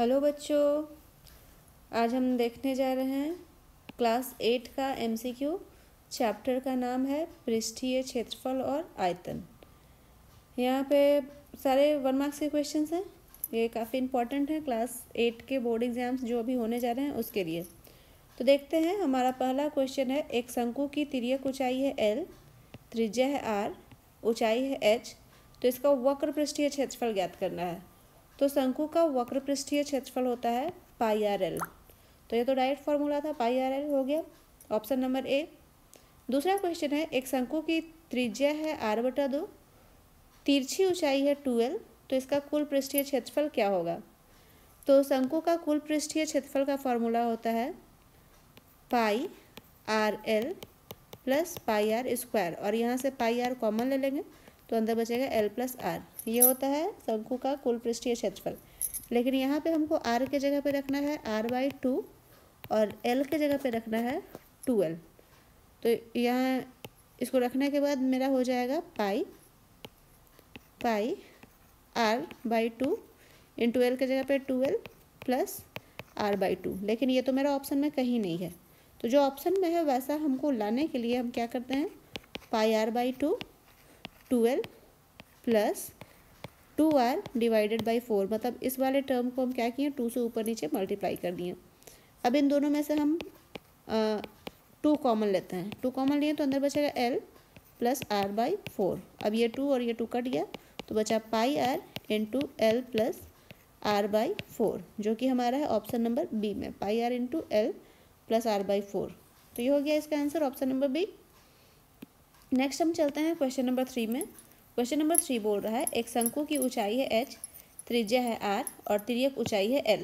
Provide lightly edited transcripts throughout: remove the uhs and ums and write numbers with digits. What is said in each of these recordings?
Hello बच्चों, आज हम देखने जा रहे हैं क्लास 8 का एमसीक्यू। चैप्टर का नाम है पृष्ठीय क्षेत्रफल और आयतन। यहाँ पे सारे 1 मार्क्स के क्वेश्चंस हैं। ये काफ़ी इम्पोर्टेंट है क्लास 8 के बोर्ड एग्जाम्स जो अभी होने जा रहे हैं उसके लिए। तो देखते हैं, हमारा पहला क्वेश्चन है, एक शंकु की तिर्यक ऊंचाई है L, त्रिज्या है R, ऊंचाई है H, तो इसका वक्र पृष्ठीय क्षेत्रफल ज्ञात करना है। तो शंकु का वक्र पृष्ठीय क्षेत्रफल होता है पाई आर एल। तो ये तो डायरेक्ट फॉर्मूला था, पाई आर एल हो गया ऑप्शन नंबर ए। दूसरा क्वेश्चन है, एक शंकु की त्रिज्या है R/2, तिरछी ऊंचाई है 2L, तो इसका कुल पृष्ठीय क्षेत्रफल क्या होगा। तो शंकु का कुल पृष्ठीय क्षेत्रफल का फॉर्मूला होता है pi r l plus pi r square, और यहाँ से पाई आर कॉमन ले लेंगे तो अंदर बचेगा एल प्लस आर। ये होता है शंकु का कुल पृष्ठीय क्षेत्रफल। लेकिन यहाँ पे हमको आर के जगह पे रखना है r/2 और एल के जगह पे रखना है 2L। तो यहाँ इसको रखने के बाद मेरा हो जाएगा पाई r/2 इंटू एल के जगह पे 2L प्लस r/2। लेकिन ये तो मेरा ऑप्शन में कहीं नहीं है, तो जो ऑप्शन में है वैसा हमको लाने के लिए हम क्या करते हैं, पाई r/2 2L plus 2r divided by 4, मतलब इस वाले टर्म को हम क्या किए, 2 से ऊपर नीचे मल्टीप्लाई कर दिए। अब इन दोनों में से हम 2 कॉमन लेते हैं, 2 कॉमन लिए तो अंदर बचेगा l प्लस r/4। अब ये 2 और ये 2 कट गया तो बचा pi r into l plus r/4, जो कि हमारा है ऑप्शन नंबर बी में, pi r into l plus r/4। तो ये हो गया इसका answer, option number B. Next हम चलते हैं क्वेश्चन नंबर 3 में। क्वेश्चन नंबर 3 बोल रहा है, एक शंकु की ऊंचाई है h, त्रिज्या है r और तिर्यक ऊंचाई है l,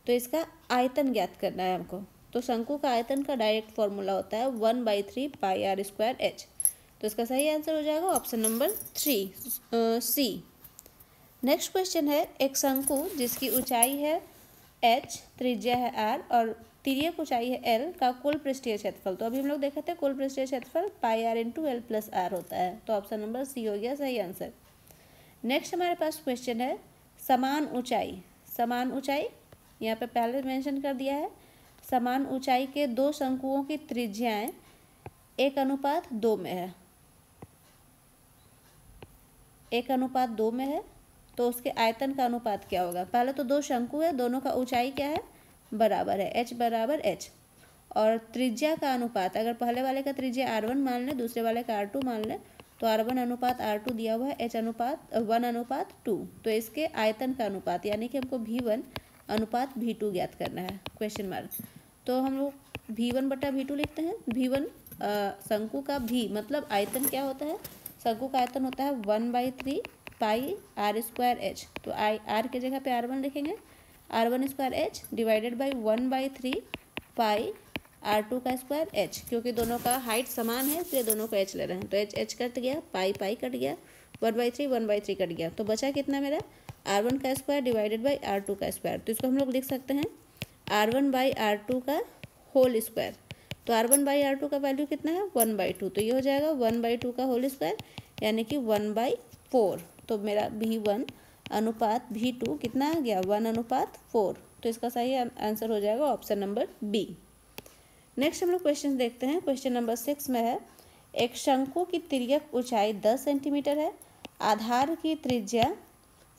तो इसका आयतन ज्ञात करना है हमको। तो शंकु का आयतन का डायरेक्ट फॉर्मूला होता है 1/3 पाई आर स्क्वायर h। तो इसका सही आंसर हो जाएगा ऑप्शन नंबर 3 सी। नेक्स्ट क्वेश्चन है, एक शंकु जिसकी ऊंचाई है h, त्रिज्या है r और तिर्यक ऊंचाई है l का कुल पृष्ठीय क्षेत्रफल। तो अभी हम लोग देखे थे कुल पृष्ठीय क्षेत्रफल pi r into l plus r होता है, तो ऑप्शन नंबर सी हो गया सही आंसर। नेक्स्ट हमारे पास क्वेश्चन है, समान ऊंचाई। समान ऊंचाई यहाँ पे पहले मेंशन कर दिया है, समान ऊंचाई के दो शंकुओं की त्रिज्याएं 1:2 में है, 1:2 में है, तो उसके आयतन का अनुपात क्या होगा। पहले तो दो शंकु है, दोनों का ऊंचाई क्या है, बराबर है, h बराबर h। और त्रिज्या का अनुपात, अगर पहले वाले का त्रिज्या r1 मान लें, दूसरे वाले का r2 मान लें, तो r1 अनुपात r2 दिया हुआ है, h अनुपात 1:2। तो इसके आयतन का अनुपात यानी कि हमको v1 अनुपात v2 ज्ञात करना है, क्वेश्चन मार्क। तो हम लोग v1/v2 लिखते हैं। v1 शंकु का v मतलब आयतन क्या होता है, शंकु का आयतन होता है 1/3 पाई आर स्क्वायर एच। तो r के जगह पे r1 लिखेंगे, r1 square H divided by 1/3 pi r2 का स्क्वायर एच। क्योंकि दोनों का हाइट समान है इसलिए दोनों को h ले रहे हैं, तो h कट गया, पाई कट गया, 1/3 कट गया, तो बचा कितना मेरा, r1 का स्क्वायर डिवाइडेड बाई r2 का स्क्वायर। तो इसको हम लोग लिख सकते हैं r1/r2 का होल स्क्वायर। तो r1/r2 का वैल्यू कितना है, 1/2, तो ये हो जाएगा 1/2 का होल स्क्वायर यानी कि 1/4। तो मेरा v1 अनुपात v2 कितना आ गया, 1:4। तो इसका सही आंसर हो जाएगा ऑप्शन नंबर बी। नेक्स्ट हम लोग क्वेश्चन देखते हैं। क्वेश्चन नंबर 6 में है, एक शंकु की तिर्यक ऊंचाई 10 सेंटीमीटर है, आधार की त्रिज्या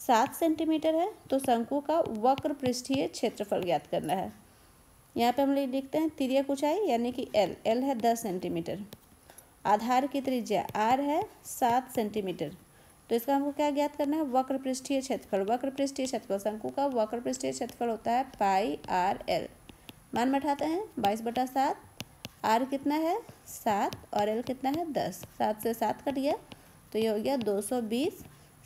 7 सेंटीमीटर है, तो शंकु का वक्र पृष्ठीय क्षेत्रफल ज्ञात करना है। यहाँ पे हम लोग लिखते हैं तिर्यक ऊंचाई यानी कि एल है 10 सेंटीमीटर, आधार की त्रिज्या r है 7 सेंटीमीटर, तो इसका हमको क्या ज्ञात करना है, वक्र पृष्ठीय क्षेत्रफल। वक्र पृष्ठीय क्षेत्रफल, शंकु का वक्र पृष्ठीय क्षेत्रफल होता है पाई आर एल। मान बैठाते हैं 22/7, r कितना है 7 और l कितना है 10, 7 से 7 कट गया, तो ये हो गया 220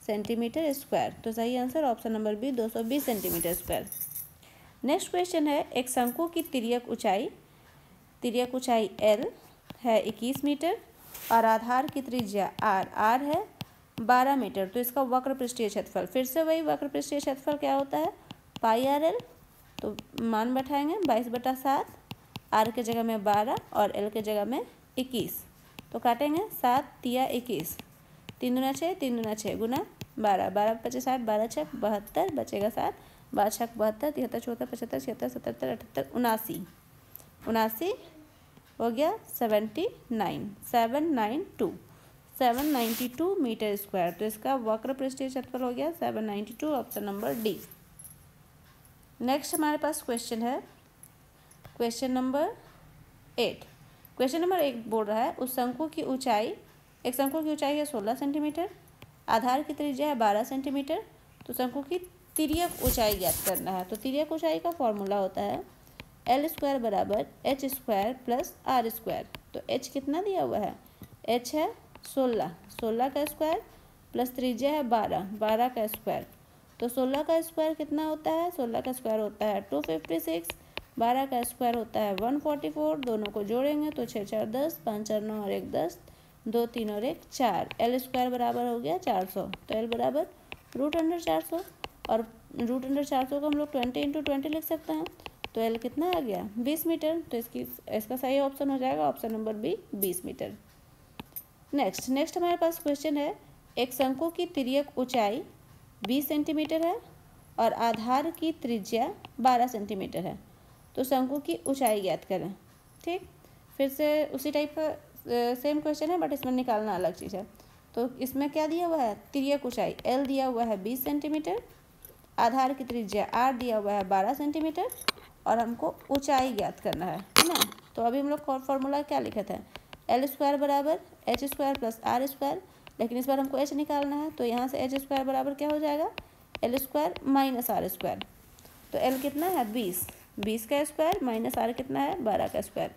सेंटीमीटर स्क्वायर। तो सही answer option number B, 220 centimetre square. Next question है, एक शंकु की तिर्यक ऊंचाई l है 21 मीटर और आधार की त्रिज्या r है 12 मीटर, तो इसका वक्र पृष्ठीय क्षेत्रफल, फिर से वही वक्र पृष्ठीय क्षेत्रफल क्या होता है, पाई आर एल। तो मान बैठाएंगे 22/7, r के जगह में 12 और l के जगह में 21, तो काटेंगे 7 तिया 21, 3 दूना 6, 3 दूना 6 गुना 12, 12 × 5 = 60, 12 × 6 = 72, बचेगा 7, 62 72 73 74 75 76 77 78 79 79 हो गया 79 792 मीटर स्क्वायर। तो इसका वक्र पृष्ठीय क्षेत्रफल हो गया 792, ऑप्शन नंबर डी। नेक्स्ट हमारे पास क्वेश्चन है क्वेश्चन नंबर 8। क्वेश्चन नंबर 8 बोल रहा है उस शंकु की ऊंचाई, एक शंकु की ऊंचाई है 16 सेंटीमीटर, आधार की त्रिज्या है 12 सेंटीमीटर। तो शंकु की तिर्यक ऊंचाई ज्ञात करना है। तो तिर्यक ऊंचाई का फॉर्मूला होता है L स्क्वायर बराबर H square plus R square. तो H कितना दिया हुआ है, H है 16 का स्क्वायर प्लस त्रिज्या है 12 का स्क्वायर। तो 16 का स्क्वायर कितना होता है, 16 का स्क्वायर होता है 256, 12 का स्क्वायर होता है 144। दोनों को जोड़ेंगे तो 6 4 10, 5 4 9 और 1 10, 2 3 और 1 4। L स्क्वायर बराबर हो गया 400। तो L बराबर √400, और √400 को हम लोग 20 × 20 लिख सकते हैं। तो L कितना आ गया 20 मीटर। तो इसका सही ऑप्शन हो जाएगा option number B 20 metre. Next हमारे पास क्वेश्चन है एक शंकु की तिर्यक ऊंचाई 20 सेंटीमीटर है और आधार की त्रिज्या 12 सेंटीमीटर है। तो शंकु की ऊंचाई ज्ञात करें। ठीक, फिर से उसी टाइप का सेम क्वेश्चन है बट इसमें निकालना अलग चीज़ है। तो इसमें क्या दिया हुआ है, तिर्यक ऊंचाई L दिया हुआ है 20 सेंटीमीटर, आधार की त्रिज्या R दिया हुआ है 12 सेंटीमीटर, और हमको ऊंचाई ज्ञात करना है ना। तो अभी हम लोग फॉर्मूला क्या लिखा था, L स्क्वायर बराबर H square plus R square, लेकिन इस बार हमको H निकालना है। तो यहाँ से H स्क्वायर बराबर क्या हो जाएगा, L square minus R square. तो L कितना है 20 का स्क्वायर माइनस R कितना है 12 का स्क्वायर।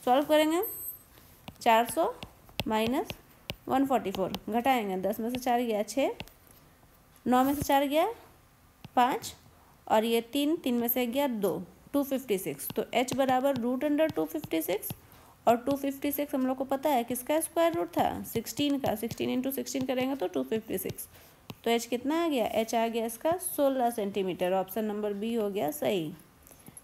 सॉल्व करेंगे 400 माइनस 144, घटाएंगे 10 में से 4 गया 6, 9 में से 4 गया 5, और ये 3 में से गया 2, 256। तो H बराबर √256, और 256 हम लोग को पता है किसका स्क्वायर रूट था, 16 का। 16 × 16 करेंगे तो 256। तो H कितना आ गया, H आ गया इसका 16 सेंटीमीटर। ऑप्शन नंबर बी हो गया सही।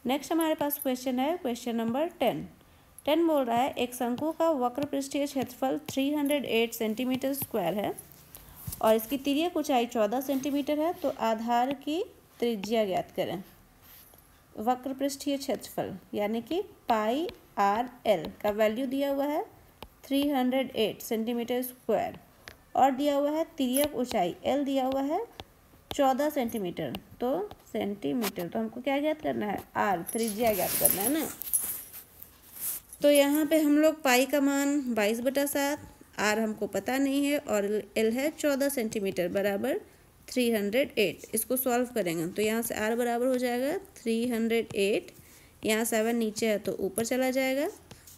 नेक्स्ट हमारे पास क्वेश्चन है क्वेश्चन नंबर 10 बोल रहा है एक शंकु का वक्र पृष्ठीय क्षेत्रफल 308 सेंटीमीटर स्क्वायर है और इसकी तिर्यक ऊंचाई 14 सेंटीमीटर है। तो आधार की त्रिज्या ज्ञात करें। वक्र पृष्ठीय क्षेत्रफल यानी कि πRL का वैल्यू दिया हुआ है 308 सेंटीमीटर स्क्वायर, और दिया हुआ है तिर्यक ऊंचाई L दिया हुआ है 14 सेंटीमीटर। तो सेंटीमीटर, तो हमको क्या ज्ञात करना है, R त्रिज्या ज्ञात करना है ना। तो यहाँ पे हम लोग पाई का मान 22/7, R हमको पता नहीं है, और L है 14 सेंटीमीटर बराबर 308। इसको सॉल्व करेंगे तो यहाँ से R बराबर हो जाएगा 308, यहाँ 7 नीचे है तो ऊपर चला जाएगा,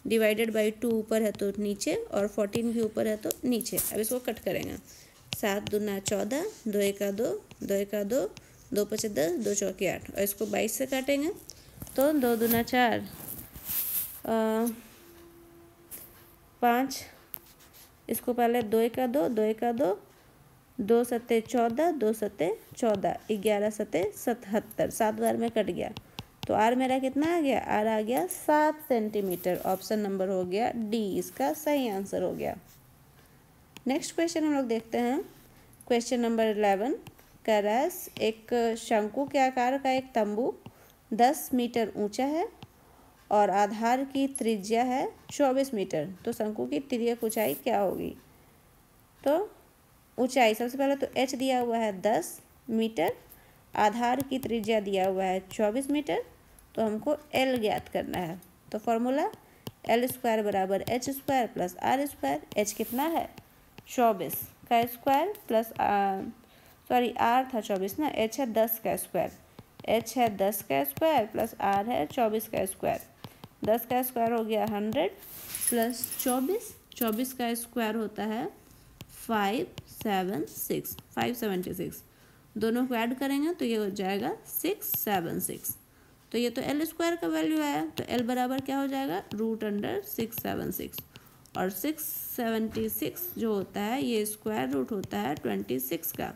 डिवाइडेड बाई 2 ऊपर है तो नीचे, और 14 भी ऊपर है तो नीचे। अब इसको कट करेंगे, 7 दूना 14, 2 1 2, 2 1 2, 2 5 10, 2 4 8, और इसको 22 से काटेंगे तो 2 दूना 4, 5, इसको पहले 2 1 2, 2 1 2, 2 7 14, 2 7 14, 11 7 77, 7 बार में कट गया। तो R मेरा कितना आ गया, R आ गया 7 सेंटीमीटर। ऑप्शन नंबर हो गया डी, इसका सही आंसर हो गया। नेक्स्ट क्वेश्चन हम लोग देखते हैं क्वेश्चन नंबर 11। कह रहा है एक शंकु के आकार का एक तंबू 10 मीटर ऊंचा है और आधार की त्रिज्या है 24 मीटर। तो शंकु की तिर्यक ऊंचाई क्या होगी। तो ऊंचाई सबसे पहले तो H दिया हुआ है 10 मीटर, आधार की त्रिज्या दिया हुआ है 24 मीटर। तो हमको L ज्ञात करना है। तो फॉर्मूला L स्क्वायर बराबर H square plus R square. H कितना है 24 का स्क्वायर प्लस R था 24 ना, H है 10 का स्क्वायर, H है 10 का स्क्वायर प्लस R है 24 का स्क्वायर। 10 का स्क्वायर हो गया 100 प्लस 24 का स्क्वायर होता है 576, दोनों को ऐड करेंगे तो ये हो जाएगा 676। तो ये तो L स्क्वायर का वैल्यू आया, तो L बराबर क्या हो जाएगा √676, और 676 जो होता है ये स्क्वायर रूट होता है 26 का।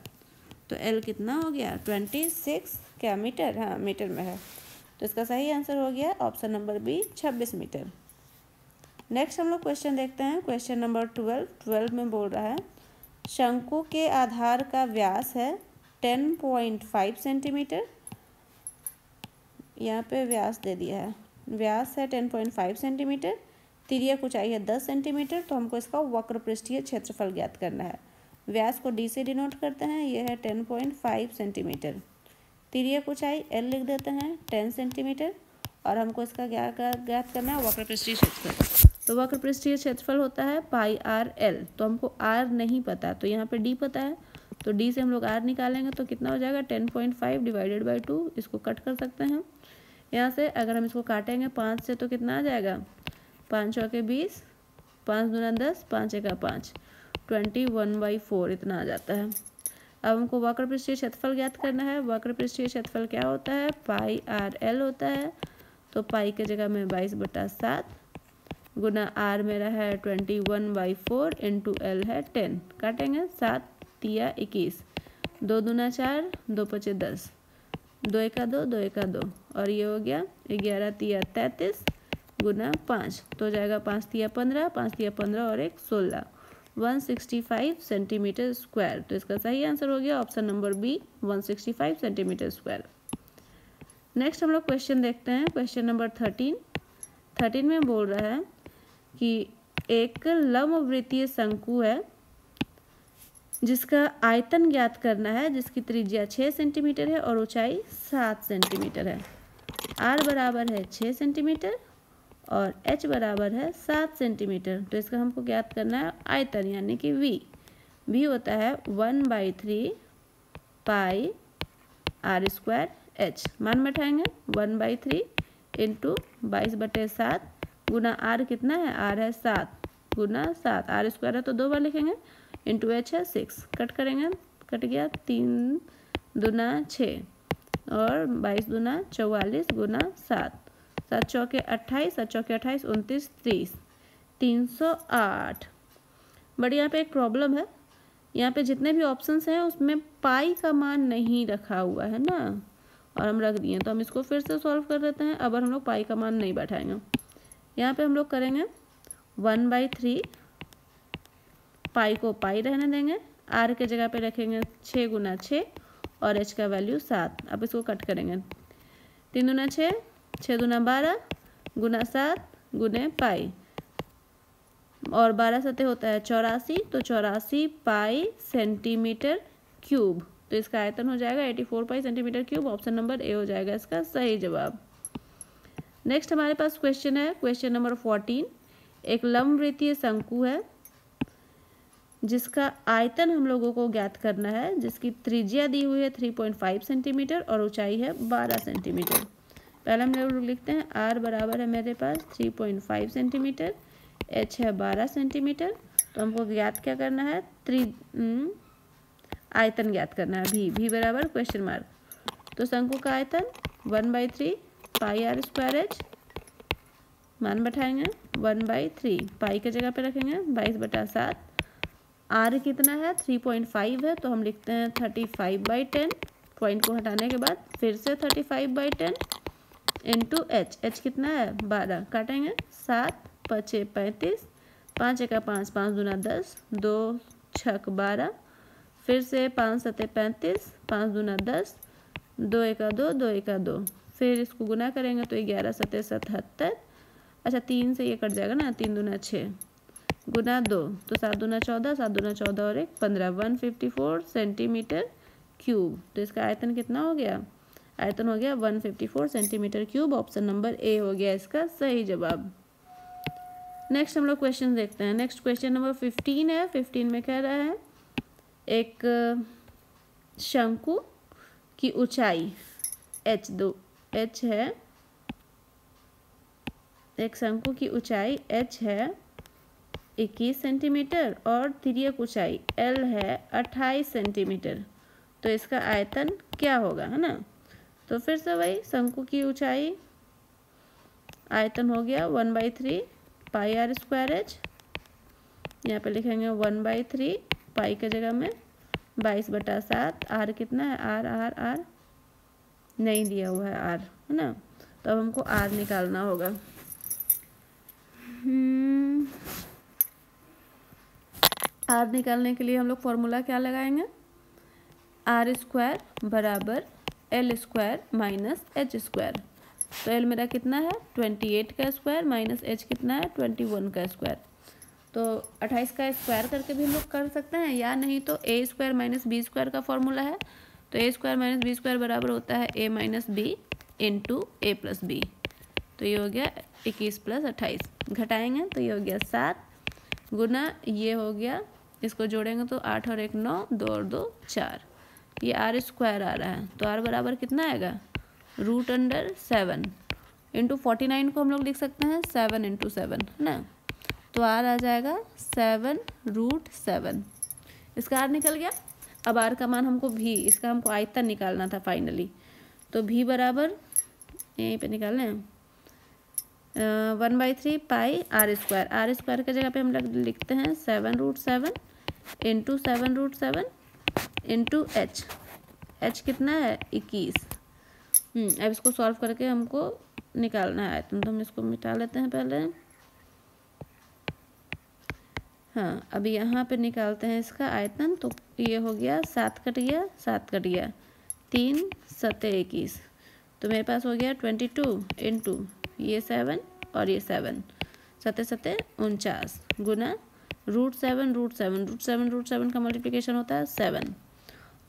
तो L कितना हो गया 26 क्या मीटर, हाँ मीटर में है। तो इसका सही आंसर हो गया option number B 26 metre. Next हम लोग क्वेश्चन देखते हैं क्वेश्चन नंबर 12 में बोल रहा है शंकु के आधार का व्यास है 10.5 सेंटीमीटर यहाँ पे व्यास दे दिया है, व्यास है 10.5 सेंटीमीटर, तिर्यक ऊंचाई है 10 सेंटीमीटर। तो हमको इसका वक्र पृष्ठीय क्षेत्रफल ज्ञात करना है। व्यास को डी से डिनोट करते हैं, ये है 10.5 सेंटीमीटर। तिर्यक ऊंचाई एल लिख देते हैं 10 सेंटीमीटर, और हमको इसका ज्ञात करना है वक्र पृष्ठीय क्षेत्रफल। तो वक्र पृष्ठीय क्षेत्रफल होता है पाई आर एल। तो हमको आर नहीं पता, तो यहाँ पे डी पता है, तो डी से हम लोग आर निकालेंगे तो कितना हो जाएगा 10.5 डिवाइडेड बाई 2। इसको कट कर सकते हैं यहाँ से। अगर हम इसको काटेंगे 5 से तो कितना आ जाएगा, 5 चौके 20, 5 दूना 10, 5 एका 5, 21/4 इतना आ जाता है। अब हमको वक्र पृष्ठीय क्षेत्रफल ज्ञात करना है। वक्र पृष्ठीय क्षेत्रफल क्या होता है, पाई आर एल होता है। तो पाई के जगह में 22/7 गुना आर मेरा है 21/4 इंटू एल है 10। काटेंगे 7 तिया 21, 2 दूना 4, 2 पचे 10, 2 एका 2, 2 एका 2, और ये हो गया 11 तिया 33 गुना 5, तो हो जाएगा 5 तिया 15, 5 तिया 15 और 1 16, 165 सेंटीमीटर स्क्वायर। तो इसका सही आंसर हो गया option number B, 165 centimetre square. Next हम लोग क्वेश्चन देखते हैं, क्वेश्चन नंबर 13 में बोल रहा है कि एक लंबवृत्तीय शंकु है जिसका आयतन ज्ञात करना है, जिसकी त्रिज्या 6 सेंटीमीटर है और ऊंचाई 7 सेंटीमीटर है। आर बराबर है 6 सेंटीमीटर और एच बराबर है 7 सेंटीमीटर। तो इसका हमको ज्ञात करना है आयतन, यानी कि वी होता है 1/3 पाई आर स्क्वायर एच। मान बैठाएंगे 1/3 इंटू 22/7 गुना आर कितना है, आर है 7 गुना 7, आर स्क्वायर है तो 2 बार लिखेंगे, इंटू एच है 6। कट करेंगे, कट गया 3 दूना 6 और 22 दूना 44 गुना 7, 7 चौके 28, 7 चौके 28, 29, 30, 308। बट यहाँ पे एक प्रॉब्लम है, यहाँ पे जितने भी ऑप्शंस हैं उसमें पाई का मान नहीं रखा हुआ है ना, और हम रख दिए। तो हम इसको फिर से सॉल्व कर देते हैं। अब हम लोग पाई का मान नहीं बैठाएंगे, यहाँ पे हम लोग करेंगे 1/3, पाई को पाई रहने देंगे, आर के जगह पे रखेंगे 6 गुना 6 और एच का वैल्यू 7। अब इसको कट करेंगे, 3 दूना 6, 6 दूना 12 गुना 7 गुने पाई, और 12 सतह होता है 84, तो 84 पाई सेंटीमीटर क्यूब। तो इसका आयतन हो जाएगा 84 पाई centimetre cube. Option number A हो जाएगा इसका सही जवाब। नेक्स्ट हमारे पास क्वेश्चन है, क्वेश्चन नंबर 14। एक लंबवृत्तीय शंकु है जिसका आयतन हम लोगों को ज्ञात करना है, जिसकी त्रिज्या दी हुई है 3.5 सेंटीमीटर और ऊंचाई है 12 सेंटीमीटर। पहले हम लोग लिखते हैं आर बराबर है मेरे पास 3.5 सेंटीमीटर, एच है 12 सेंटीमीटर। तो हमको ज्ञात क्या करना है, आयतन ज्ञात करना है, भी बराबर क्वेश्चन मार्क। तो शंकु का आयतन 1/3 पाई आर स्क्वायर एच, मान बैठाएंगे 1/3, पाई के जगह पे रखेंगे 22/7, आर कितना है 3.5 है, तो हम लिखते हैं 35/10, पॉइंट को हटाने के बाद फिर से 35/10 इंटू एच, एच कितना है 12। काटेंगे 7 5 35, 5 एका 5, 5 दूना 10, 2 छक 12, फिर से 5 7 35, 5 दूना 10, 2 एका 2, 2 एका 2, फिर इसको गुना करेंगे तो 11 7 77। अच्छा 3 से ये कट जाएगा ना, 3 दूना 6 गुना 2, तो 7 दूना 14, 7 दूना 14 और 1 15, 154 सेंटीमीटर क्यूब। तो इसका आयतन कितना हो गया, आयतन हो गया 154 centimetre cube. Option number A हो गया इसका सही जवाब। नेक्स्ट हम लोग क्वेश्चन देखते हैं। नेक्स्ट क्वेश्चन नंबर 15 है। 15 में कह रहा है एक शंकु की ऊंचाई एच है, एक शंकु की ऊंचाई एच है 21 सेंटीमीटर और तिर्यक ऊंचाई एल है 28 सेंटीमीटर। तो इसका आयतन क्या होगा, है ना। तो फिर से वही शंकु की ऊंचाई, आयतन हो गया 1/3 पाई आर स्क्वायर एच, यहाँ पे लिखेंगे 1/3 पाई के जगह में 22/7, आर कितना है, आर नहीं दिया हुआ है आर, है ना। तो अब हमको आर निकालना होगा। आर निकालने के लिए हम लोग फॉर्मूला क्या लगाएंगे, आर स्क्वायर बराबर L square minus H square. तो एल मेरा कितना है 28 का स्क्वायर माइनस एच कितना है 21 का स्क्वायर। तो 28 का स्क्वायर करके भी हम लोग कर सकते हैं, या नहीं तो ए स्क्वायर माइनस बी स्क्वायर का फॉर्मूला है। तो ए स्क्वायर माइनस बी स्क्वायर बराबर होता है ए माइनस बी इंटू ए प्लस बी। तो ये हो गया 21 प्लस 28, घटाएंगे तो ये हो गया 7 गुना ये हो गया, इसको जोड़ेंगे तो 8 और 1 9, 2 और 2 4, ये आर स्क्वायर आ रहा है। तो आर बराबर कितना आएगा √7 इंटू 49 को हम लोग लिख सकते हैं 7 इंटू 7 है ना। तो आर आ जाएगा 7√7, इसका आर निकल गया। अब आर का मान हमको भी, इसका हमको आयतन निकालना था फाइनली। तो भी बराबर यहीं पे निकाल लें 1/3 पाई आर स्क्वायर की जगह पे हम लोग लिखते हैं 7√7 इंटू 7√7 इंटू एच कितना है 21। अब इसको सॉल्व करके हमको निकालना है आयतन, तो हम इसको मिटा लेते हैं पहले। हाँ, अभी यहाँ पे निकालते हैं इसका आयतन। तो ये हो गया 7 कट गया 3 7 21, तो मेरे पास हो गया 22 इंटू ये 7 और ये 7 7 7 49 गुना √7 का मल्टीप्लिकेशन होता है 7।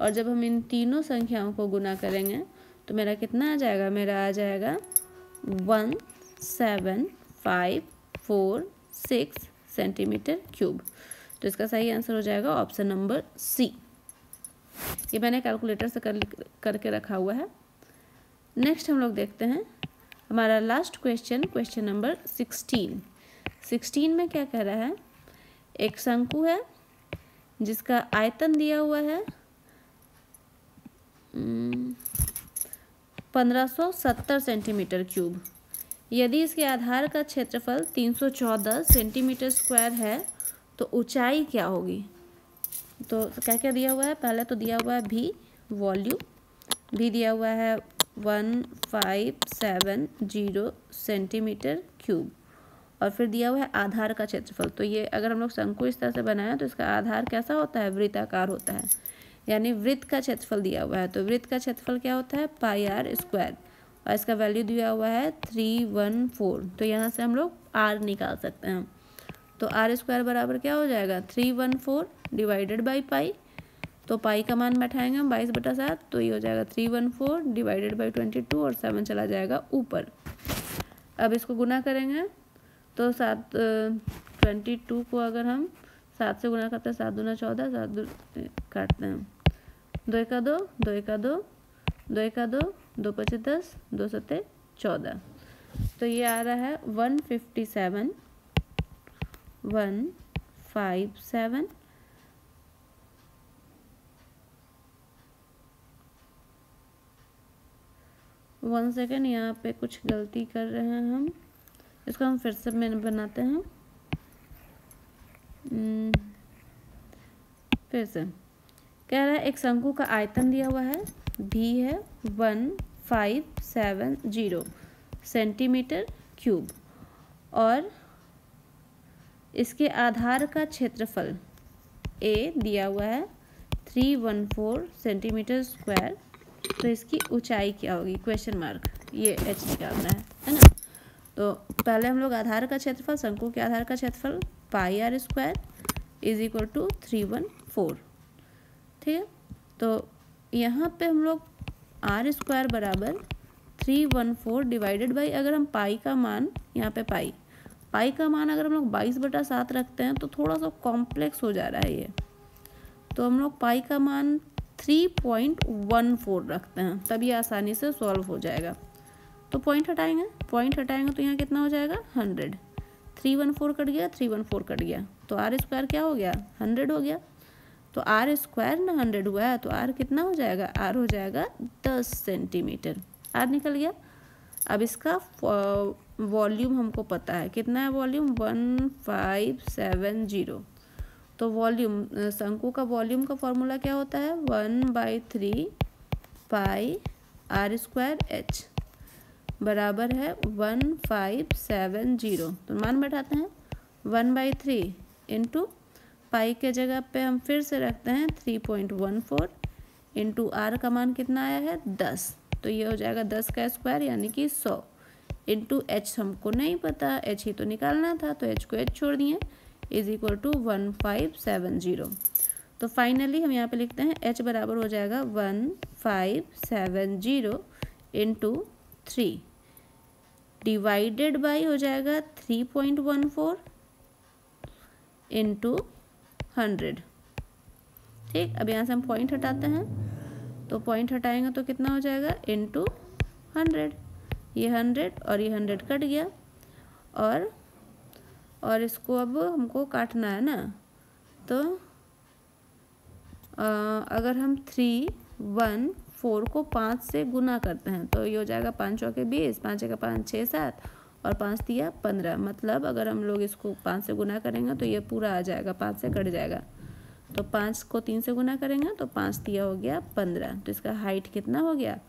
और जब हम इन तीनों संख्याओं को गुना करेंगे तो मेरा कितना आ जाएगा, मेरा आ जाएगा 1754 सेंटीमीटर क्यूब। तो इसका सही आंसर हो जाएगा ऑप्शन नंबर सी। ये मैंने कैलकुलेटर से करके रखा हुआ है। नेक्स्ट हम लोग देखते हैं हमारा लास्ट क्वेश्चन नंबर 16 में क्या कह रहा है, एक शंकु है जिसका आयतन दिया हुआ है 1570 सेंटीमीटर क्यूब। यदि इसके आधार का क्षेत्रफल 314 सेंटीमीटर स्क्वायर है तो ऊंचाई क्या होगी। तो क्या क्या दिया हुआ है, पहले तो दिया हुआ है भी वॉल्यूम, भी दिया हुआ है 1570 सेंटीमीटर क्यूब, और फिर दिया हुआ है आधार का क्षेत्रफल। तो ये अगर हम लोग शंकु इस तरह से बनाएं तो इसका आधार कैसा होता है, वृत्ताकार होता है, यानी वृत्त का क्षेत्रफल दिया हुआ है। तो वृत्त का क्षेत्रफल क्या होता है पाई आर स्क्वायर, और इसका वैल्यू दिया हुआ है 314। तो यहाँ से हम लोग आर निकाल सकते हैं। तो आर स्क्वायर बराबर क्या हो जाएगा 314 डिवाइडेड बाई पाई। तो पाई का मान बैठाएंगे हम 22/7, तो ये हो जाएगा 314 डिवाइडेड बाई 22 और 7 चला जाएगा ऊपर। अब इसको गुना करेंगे तो 22 को अगर हम 7 से गुना करते हैं 7 दूना 14, 7 काटते हैं 2 का 2, 2 का 2, 2 का 2, 2 5 10, 2 7 14। तो ये आ रहा है 157 1 सेकेंड, यहाँ पे कुछ गलती कर रहे हैं हम, इसको हम फिर से बनाते हैं। फिर से कह रहा है एक शंकु का आयतन दिया हुआ है, भी है 1570 सेंटीमीटर क्यूब, और इसके आधार का क्षेत्रफल ए दिया हुआ है 314 सेंटीमीटर स्क्वायर। तो इसकी ऊंचाई क्या होगी, क्वेश्चन मार्क, ये एच निकालना है ना। तो पहले हम लोग आधार का क्षेत्रफल, शंकु के आधार का क्षेत्रफल pi r square is equal to 314, ठीक है। तो यहाँ पे हम लोग आर स्क्वायर बराबर 314 डिवाइडेड बाई, अगर हम पाई का मान, यहाँ पे पाई का मान अगर हम लोग 22/7 रखते हैं तो थोड़ा सा कॉम्प्लेक्स हो जा रहा है ये। तो हम लोग पाई का मान 3.14 रखते हैं, तभी आसानी से सॉल्व हो जाएगा। तो पॉइंट हटाएंगे तो यहाँ कितना हो जाएगा 100। 314 कट गया, 314 कट गया, तो आर स्क्वायर क्या हो गया 100 हो गया। तो आर स्क्वायर ना 100 हुआ है, तो आर कितना हो जाएगा, आर हो जाएगा 10 सेंटीमीटर, आर निकल गया। अब इसका वॉल्यूम हमको पता है, कितना है वॉल्यूम 1570। तो वॉल्यूम, शंकु का वॉल्यूम का फॉर्मूला क्या होता है 1/3 पाई आर स्क्वायर एच बराबर है 1570। तो मान बैठाते हैं 1/3 इंटू पाई के जगह पे हम फिर से रखते हैं 3.14 इंटू आर का मान कितना आया है 10। तो ये हो जाएगा 10 का स्क्वायर यानी कि 100 इंटू एच हमको नहीं पता, एच ही तो निकालना था, तो एच को एच छोड़ दिए इज इक्वल टू 1570। तो फाइनली हम यहाँ पे लिखते हैं एच बराबर हो जाएगा 1570 इंटू 3 डिवाइडेड बाई हो जाएगा 3.14 इंटू 100। ठीक, अब यहाँ से हम पॉइंट हटाते हैं, तो पॉइंट हटाएंगे तो कितना हो जाएगा इंटू 100। ये 100 और ये 100 कट गया, और इसको अब हमको काटना है ना, तो अगर हम 314 को 5 से गुना करते हैं तो ये हो जाएगा 5 चौके 20, 5 का 5 6 7 और 5 दिया 15। मतलब अगर हम लोग इसको 5 से गुना करेंगे तो ये पूरा आ जाएगा, 5 से कट जाएगा। तो 5 को 3 से गुना करेंगे तो 5 दिया हो गया 15। तो इसका हाइट कितना हो गया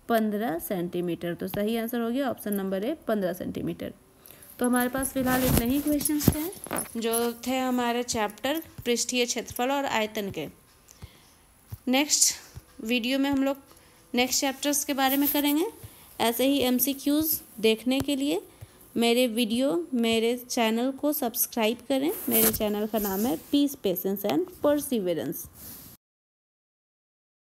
15 सेंटीमीटर। तो सही आंसर हो गया ऑप्शन नंबर ए 15 सेंटीमीटर। तो हमारे पास फिलहाल इतने ही क्वेश्चंस थे जो थे हमारे चैप्टर पृष्ठीय क्षेत्रफल और आयतन के। नेक्स्ट वीडियो में हम लोग नेक्स्ट चैप्टर्स के बारे में करेंगे। ऐसे ही MCQs देखने के लिए मेरे चैनल को सब्सक्राइब करें। मेरे चैनल का नाम है पीस, पेशेंस एंड परसिवरेंस।